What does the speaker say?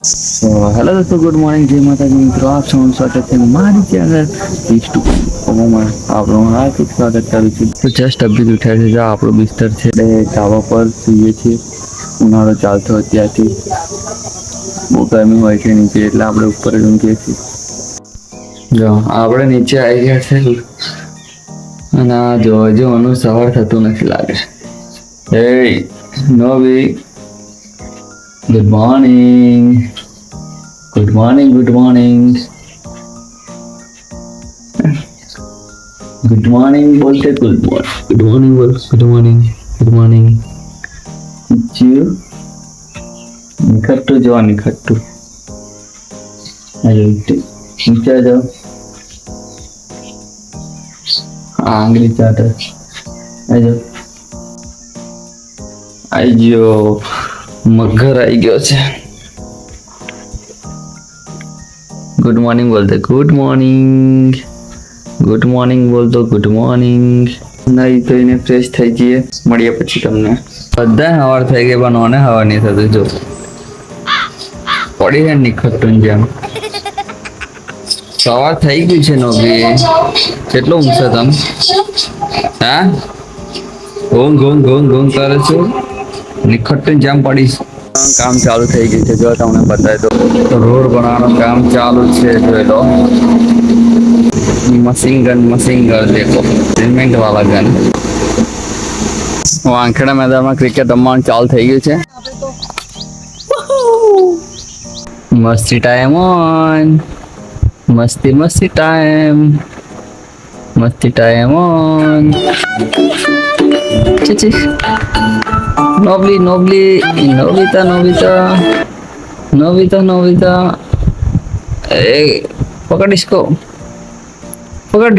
Hello दोस्तों, good morning, जय माता दी मित्रों। आप सबका स्वागत है हमारी चैनल ઈષ્ટ કોમોમાં આપણું હાર્દિક સ્વાગત કરું છું। તો જસ્ટ અભી ઉઠ્યા છે, આપણો બિસ્તર છે એટલે ધાબા પર સૂઈએ છીએ। ઉનાળો ચાલતો અત્યારથી બહુ ગરમી હોય છે નીચે, એટલે આપણે ઉપર જ ઊંઘીએ છીએ। જો આપણે નીચે આવી ગયા છે અને આ જો હજુ આનું સવાર થતું નથી લાગે। એ નવી good morning, good morning, good morning, good morning बोलते, गुड मॉर्निंग बोल, गुड मॉर्निंग, गुड मॉर्निंग। जीव निखट्टू जो निखट्टू नीचे आ जाओ। आंगली चाटे आ जाओ। आई जो मगर आई गयो छे। गुड मॉर्निंग बोलते, गुड मॉर्निंग, गुड मॉर्निंग बोल दो, गुड मॉर्निंग। नहीं तो इन्हें फ्रेश થઈ જઈએ, મળીએ પછી તમને। બધા હવાર થઈ ગઈ પણ ઓને હવાર નહીં થતું। જો પડી છે નિખટું જેમ સવાર થઈ ગયું છે। નોબી કેટલો ઊંઘશો તમે? હા, ઊંઘ ઊંઘ ઊંઘ ઊંઘ કરે છે। નિખટું જેમ પડી કામ ચાલુ થઈ ગયું છે। જો તમને બતાવી દો, રોડ બનાવવાનું કામ ચાલુ છે। જોઈ લો, मशीन गन देखो, सीमेंट वाला गन। वांखेड़ा मैदान में क्रिकेट रमવાનું ચાલુ થઈ ગયું છે। મસ્તી ટાઈમ ઓન, મસ્તી મસ્તી ટાઈમ, મસ્તી ટાઈમ ઓન। ચીચી નોબલી નોબલી નોબિતા નોબિતા નોબિતા નોબિતા, ए पकड़ इसको, पकड़